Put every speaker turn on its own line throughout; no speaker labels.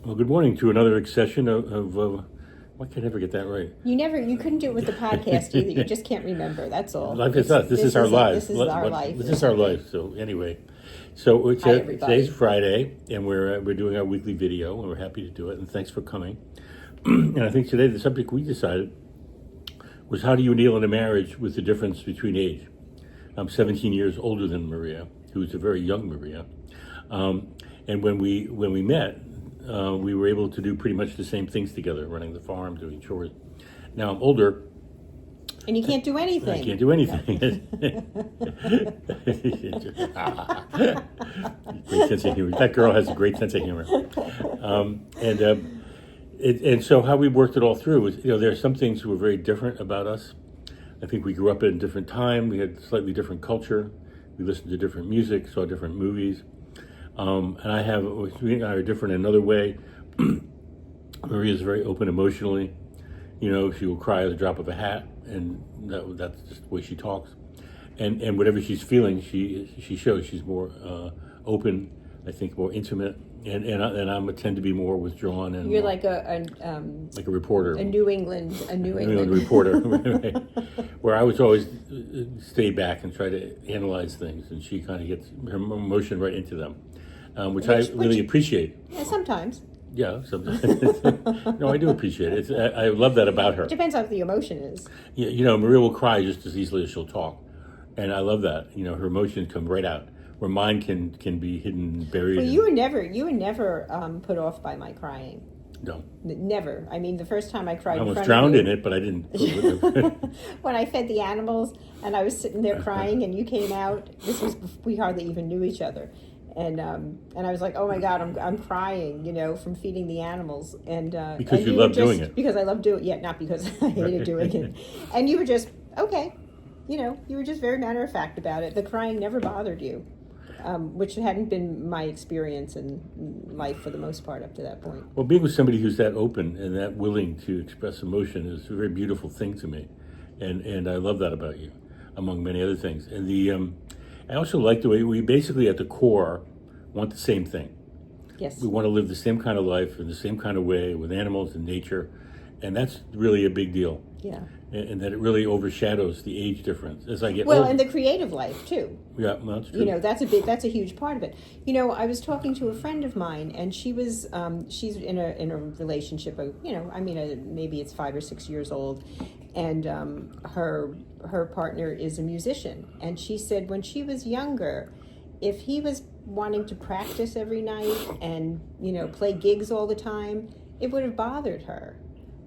Well, good morning to another session of why can't I ever get that right?
You couldn't do it with the podcast either. You just can't remember. That's all.
Life is us. This is our lives.
This is our life.
This is our life. So anyway, so
Hi, everybody.
today's Friday, and we're doing our weekly video, and we're happy to do it. And thanks for coming. And I think today the subject we decided was how do you deal in a marriage with the difference between age. I'm 17 years older than Maria, who's a very young Maria, and when we met. We were able to do pretty much the same things together, running the farm, doing chores. Now I'm older.
And you can't do anything.
I can't do anything. Great sense of humor. That girl has a great sense of humor. And so how we worked it all through was, there are some things that were very different about us. I think we grew up at a different time. We had slightly different culture. We listened to different music, saw different movies. And we are different in another way. Maria's very open emotionally. She will cry at the drop of a hat, and that's just the way she talks. And whatever she's feeling, she shows. She's more open, I think, more intimate. And I tend to be more withdrawn and
you're like a
reporter,
a New England
reporter, where I was always stay back and try to analyze things, and she kind of gets her emotion right into them. Which I really appreciate.
Yeah, sometimes.
Yeah, sometimes. No, I do appreciate it. I love that about her.
It depends on what the emotion is.
Yeah, Maria will cry just as easily as she'll talk, and I love that. Her emotions come right out, where mine can be hidden, buried.
Well, you were never put off by my crying.
No.
Never. I mean, the first time I cried,
I almost drowned in it, but I didn't.
When I fed the animals, and I was sitting there crying, and you came out. We hardly even knew each other. And I was like, oh my God, I'm crying, from feeding the animals, and
because you love doing it.
Because I love doing it, yeah, not because I hated doing it. And you were just okay, you were just very matter of fact about it. The crying never bothered you, which hadn't been my experience in life for the most part up to that point.
Well, being with somebody who's that open and that willing to express emotion is a very beautiful thing to me, and I love that about you, among many other things. And I also like the way we basically at the core want the same thing.
Yes.
We want to live the same kind of life in the same kind of way with animals and nature, and that's really a big deal.
Yeah.
And that it really overshadows the age difference as I get
older.
older.
And the creative life too.
Yeah, well, that's true.
That's a huge part of it. I was talking to a friend of mine, and she was she's in a relationship of maybe it's 5 or 6 years old, and her partner is a musician, and she said when she was younger, if he was wanting to practice every night and play gigs all the time, it would have bothered her.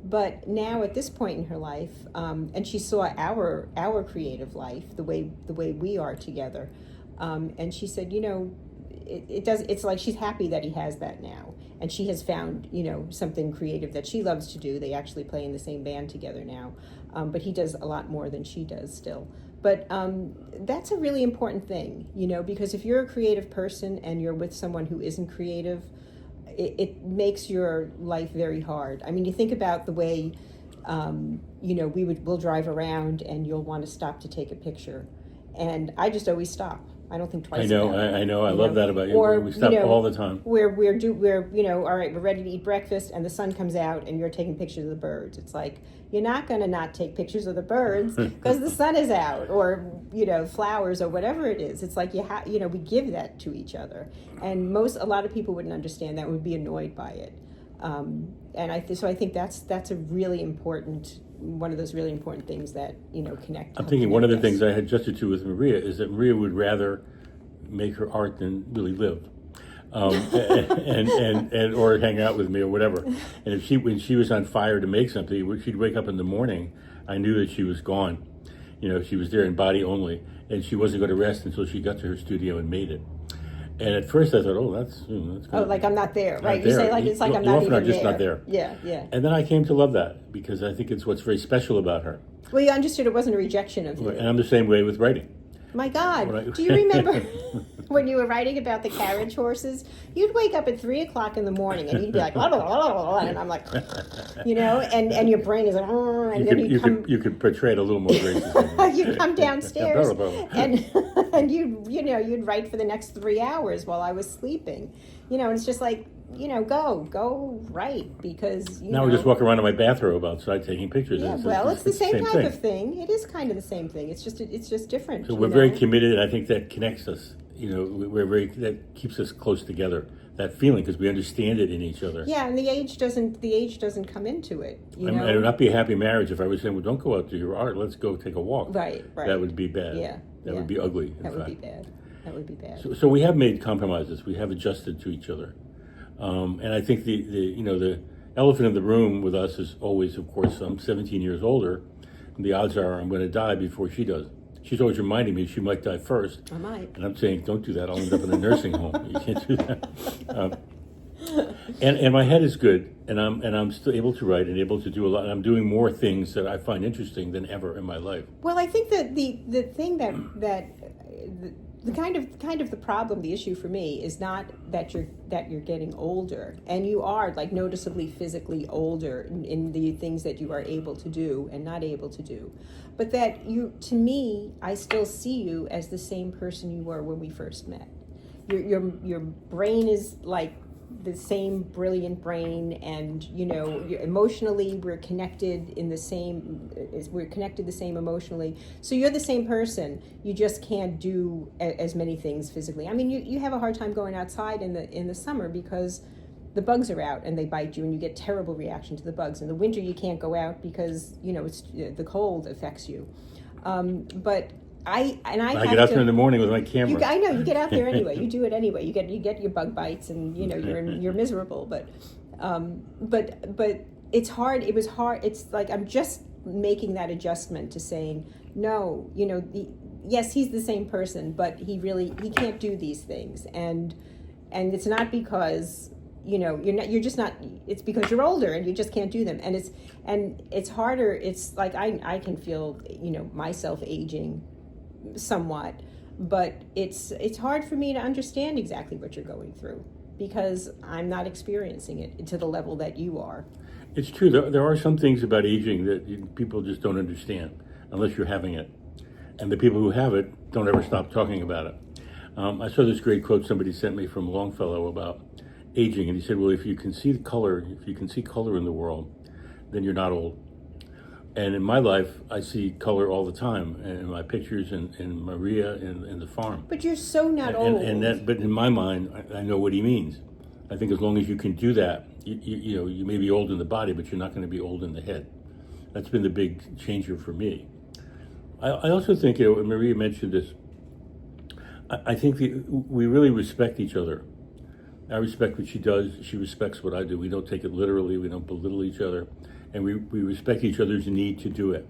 But now at this point in her life, and she saw our creative life, the way we are together, and she said, it's like she's happy that he has that now, and she has found something creative that she loves to do. They actually play in the same band together now, but he does a lot more than she does still. But that's a really important thing, because if you're a creative person and you're with someone who isn't creative, it makes your life very hard. I mean, you think about the way, we'll drive around and you'll want to stop to take a picture. And I just always stop. I don't think twice about it.
I know. I love that about you.
Or,
we stop all the time.
We're all right, we're ready to eat breakfast and the sun comes out and you're taking pictures of the birds. It's like, you're not going to not take pictures of the birds because the sun is out, or, flowers or whatever it is. It's like we give that to each other. And a lot of people wouldn't understand that, would be annoyed by it. And I think that's a really important, one of those really important things that, connect.
I'm thinking one of the things I had adjusted to with Maria is that Maria would rather make her art than really live. And or hang out with me or whatever. And when she was on fire to make something, she'd wake up in the morning. I knew that she was gone. She was there in body only, and she wasn't going to rest until she got to her studio and made it. And at first I thought, that's good.
Oh, like I'm not there, right?
You
say like it's like I'm not even there.
Just not there.
Yeah, yeah.
And then I came to love that because I think it's what's very special about her.
Well, you understood it wasn't a rejection of you.
And I'm the same way with writing.
My God, do you remember when you were writing about the carriage horses? You'd wake up at 3:00 in the morning and you'd be like, blah, blah, blah, blah, blah, and I'm like, and your brain is like, and
you could portray it a little more gracefully.
You'd come downstairs and you'd write for the next 3 hours while I was sleeping. And it's just like, go right, because
Now we're just walking around in my bathrobe outside taking pictures.
Yeah, it's the same type of thing. It is kind of the same thing. It's just different.
So we're very committed, and I think that connects us. That keeps us close together. That feeling, because we understand it in each other.
Yeah, and the age doesn't come into it.
It would not be a happy marriage if I was saying, "Well, don't go out to your art. Let's go take a walk."
Right.
That would be bad.
Yeah,
that would be ugly.
That would be bad. That would be bad.
So we have made compromises. We have adjusted to each other, and I think the elephant in the room with us is always, of course, I'm 17 years older, and the odds are I'm going to die before she does. She's always reminding me she might die first.
I might.
And I'm saying, don't do that. I'll end up in a nursing home. You can't do that. And my head is good, and I'm still able to write and able to do a lot. And I'm doing more things that I find interesting than ever in my life.
Well, I think that the thing that the kind of the problem, the issue for me is not that you're getting older, and you are like noticeably physically older in the things that you are able to do and not able to do, but that to me, I still see you as the same person you were when we first met. Your brain is like the same brilliant brain, and emotionally we're connected the same emotionally, so you're the same person. You just can't do as many things physically. I mean, you have a hard time going outside in the summer because the bugs are out and they bite you, and you get terrible reaction to the bugs. In the winter you can't go out because it's the cold affects you, but I
get out there in the morning with my camera.
I know you get out there anyway. You do it anyway. You get your bug bites, and you're miserable. But it's hard. It was hard. It's like I'm just making that adjustment to saying no. Yes, he's the same person, but he can't do these things, and it's not because you're just not. It's because you're older and you just can't do them, and it's harder. It's like I can feel myself aging somewhat, but it's hard for me to understand exactly what you're going through because I'm not experiencing it to the level that you are.
It's true. There are some things about aging that people just don't understand unless you're having it, and the people who have it don't ever stop talking about it. I saw this great quote somebody sent me from Longfellow about aging, and he said, "Well, if you can see color in the world, then you're not old." And in my life, I see color all the time, in my pictures, in Maria, in the farm.
But you're so not old.
But in my mind, I know what he means. I think as long as you can do that, you may be old in the body, but you're not going to be old in the head. That's been the big changer for me. I also think, Maria mentioned this, I think we really respect each other. I respect what she does. She respects what I do. We don't take it literally. We don't belittle each other. And we respect each other's need to do it.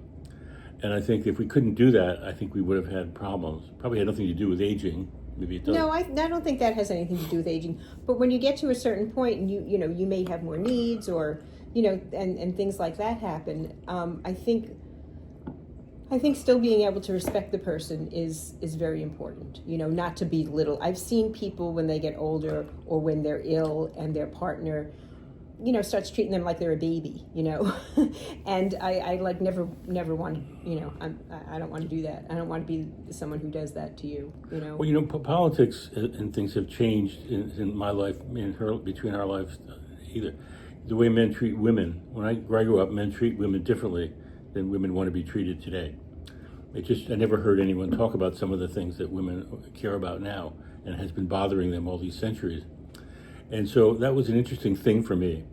And I think if we couldn't do that, I think we would have had problems. Probably had nothing to do with aging. Maybe it does.
No, I don't think that has anything to do with aging. But when you get to a certain point and you may have more needs or, and things like that happen, I think still being able to respect the person is very important, not to belittle. I've seen people when they get older or when they're ill and their partner starts treating them like they're a baby, and I like never want, I don't want to do that. I don't want to be someone who does that to you,
Well, politics and things have changed in my life, between our lives, either. The way men treat women. When I grew up, men treat women differently than women want to be treated today. I never heard anyone talk about some of the things that women care about now and has been bothering them all these centuries. And so that was an interesting thing for me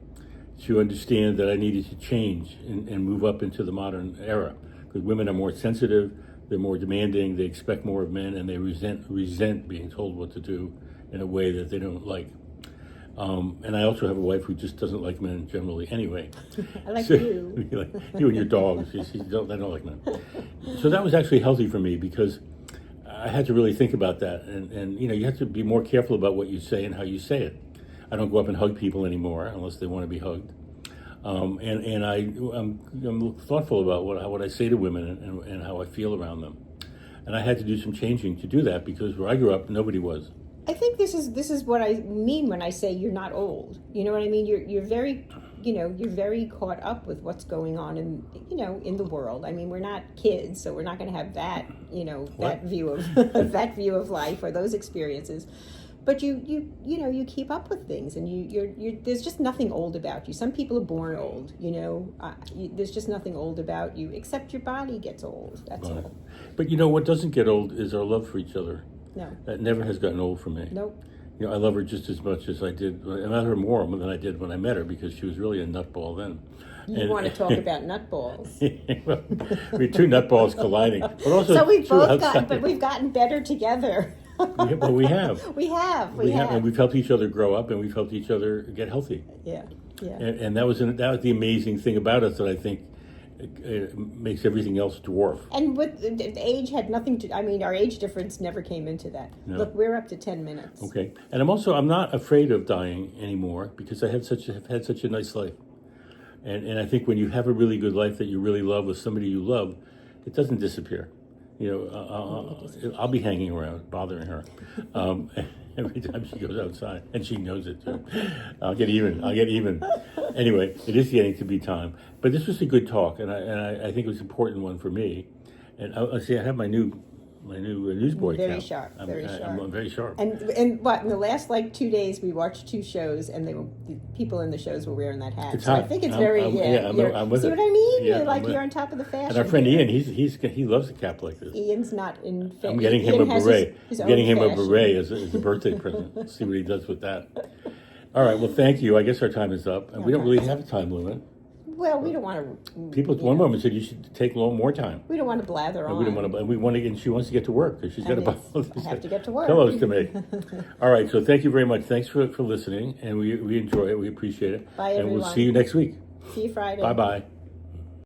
to understand that I needed to change and move up into the modern era, because women are more sensitive, they're more demanding, they expect more of men, and they resent being told what to do in a way that they don't like. And I also have a wife who just doesn't like men generally anyway.
I like you.
You and your dogs. They don't like men. So that was actually healthy for me because I had to really think about that. And you have to be more careful about what you say and how you say it. I don't go up and hug people anymore unless they want to be hugged. I'm thoughtful about what I say to women and how I feel around them. And I had to do some changing to do that because where I grew up, nobody was.
I think this is what I mean when I say you're not old. You know what I mean? You're very, you're very caught up with what's going on in the world. I mean, we're not kids, so we're not going to have that, that view of that view of life or those experiences. but you keep up with things, and you're there's just nothing old about you. Some people are born old, there's just nothing old about you, except your body gets old. That's
Right.
all.
But what doesn't get old is our love for each other.
No.
That never has gotten old for me.
Nope.
I love her just as much as I did, and I love her more than I did when I met her, because she was really a nutball then.
You want to talk about nutballs?
Well, two nutballs colliding, but also
So we've
two
both
outside-
we've gotten better together.
Well, we have.
We have,
And we've helped each other grow up, and we've helped each other get healthy.
Yeah.
And that was the amazing thing about us, that I think makes everything else dwarf.
And with age had nothing to. I mean, our age difference never came into that.
No.
Look, we're up to 10 minutes.
Okay, and I'm not afraid of dying anymore, because I have had such a nice life, and I think when you have a really good life that you really love with somebody you love, it doesn't disappear. I'll be hanging around, bothering her. Every time she goes outside, and she knows it too. I'll get even. Anyway, it is getting to be time. But this was a good talk, and I think it was an important one for me. And I see I have my new newsboy
Very
cap.
sharp.
I'm very sharp.
And what in the last 2 days we watched 2 shows, and the people in the shows were wearing that hat.
It's
so
hot.
I think it's
I'm with
see
it.
what I mean?
Yeah,
You're on top of the fashion.
And our friend
here.
Ian, he loves a cap like this.
Ian's not in.
I'm getting him
Ian
a
has
beret.
his
I'm getting
own
him a
fashion.
beret as a birthday present. Let's see what he does with that. All right. Well, thank you. I guess our time is up, and we don't really have a time limit.
Well, we don't want to.
People at one moment said you should take a little more time.
We don't want to blather on.
We don't want to. We want to. And she wants to get to work, because she's got to buy all these
I have to get to work.
pillows to make. All right. So thank you very much. Thanks for listening, and we enjoy it. We appreciate it.
Bye,
and
everyone.
we'll see you next week.
See you Friday.
Bye bye.